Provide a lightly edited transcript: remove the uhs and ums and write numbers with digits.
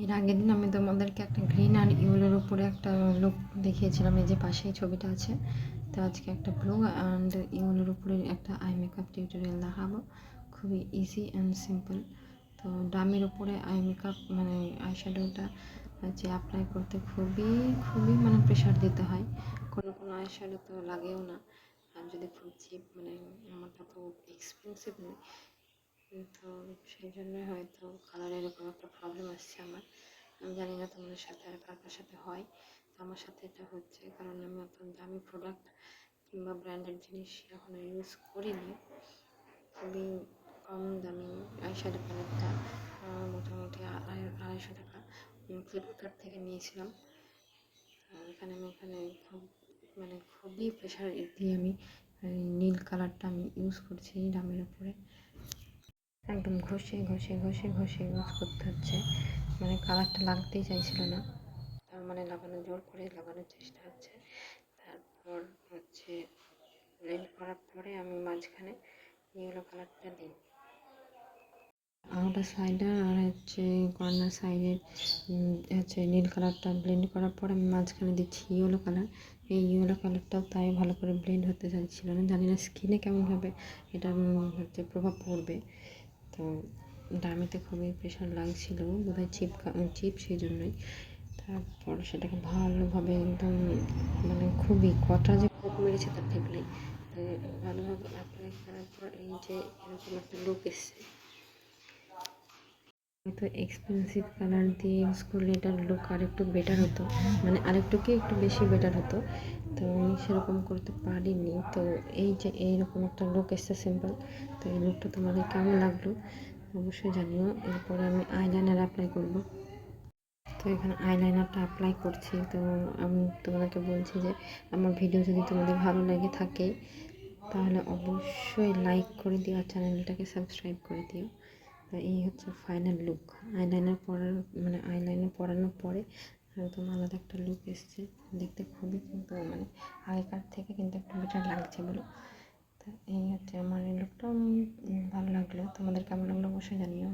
এর আগের দিন আমি তোমাদেরকে একটা গ্রিন আর ইয়েলোর উপরে একটা লুক দেখিয়েছিলাম, এই যে পাশেই ছবিটা আছে। তো আজকে একটা ব্লু অ্যান্ড ইয়েলোর উপরে একটা আই মেকআপ টিউটোরিয়াল দেখাবো, খুবই ইজি অ্যান্ড সিম্পল। তো ডামের উপরে আই মেকআপ মানে আই শ্যাডোটা যে অ্যাপ্লাই করতে খুবই মানে প্রেশার দিতে হয়, কোনো আই শ্যাডো তো লাগেও না। আর যদি খুব চিপ মানে আমারটা তো এক্সপেন্সিভ নয়, তো সেই জন্য হয়তো কালারের এরকম একটা প্রবলেম আসছে আমার। আমি জানি না তোমাদের সাথে আর কার কার সাথে হয়। তো আমার সাথে এটা হচ্ছে কারণ আমি অত দামি প্রোডাক্ট কিংবা ব্র্যান্ডেড জিনিস এখনো ইউজ করিনি। খুবই কম দামি আইশ্যাডো প্যালেটটা মোটামুটি 250 টাকা ফ্লিপকার্ট থেকে নিয়েছিলাম। এখানে খুবই প্রেশার দিয়ে আমি নীল কালারটা আমি ইউজ করছি ডামের উপরে। একদম ঘষে ইউজ করতে হচ্ছে, মানে কালারটা লাগতেই চাইছিল না, তার মানে জোর করে লাগানোর চেষ্টা হচ্ছে। তারপর হচ্ছে ব্লেন্ড করার পরে আমি মাঝখানে ইয়েলো কালারটা দিই, আউটার সাইডে আর হচ্ছে কর্নার সাইডে হচ্ছে নীল কালারটা ব্লেন্ড করার পর আমি মাঝখানে দিচ্ছি ইয়েলো কালার। এই ইয়েলো কালারটাও তাই ভালো করে ব্লেন্ড হতে চাইছিল না, জানি না স্কিনে কেমনভাবে এটা হচ্ছে প্রভাব পড়বে। তো ডামিতে খুবই প্রেশার লাগছিল, বোধহয় চিপ সেই জন্যই। তারপর সেটাকে ভালোভাবে একদম মানে খুবই কটা যে কোপ মেরেছে তার ঠিক নেই, ভালোভাবে অ্যাপ্লাই করার পর এই যে এরকম একটা লুক এসছে। হয়তো এক্সপেন্সিভ কালার দিয়ে ইউজ করলে এটার লুক আরেকটু বেটার হতো, মানে একটু বেশি বেটার হতো। তো আমি সেরকম করতে পারিনি। তো এই যে এইরকম একটা লুক এসছে সিম্পল। তো এই লুকটা তোমাদের কেমন লাগলো অবশ্যই জানিও। এরপরে আমি আইলাইনার অ্যাপ্লাই করব। তো এখানে আইলাইনারটা অ্যাপ্লাই করছি। তো আমি তোমাদেরকে বলছি যে আমার ভিডিও যদি তোমাদের ভালো লাগে থাকে তাহলে অবশ্যই লাইক করে দিও আর চ্যানেলটাকে সাবস্ক্রাইব করে দিও। তো এই হচ্ছে ফাইনাল লুক। আইলাইনার পরানোর পরে একদম আলাদা একটা লুক এসছে, দেখতে খুবই কিন্তু মানে আগেকার থেকে কিন্তু একটু বেটার লাগছে বলো। তো এই হচ্ছে আমার এই লুকটা ভালো লাগলো, তোমাদের কেমন লাগলো অবশ্যই জানিও।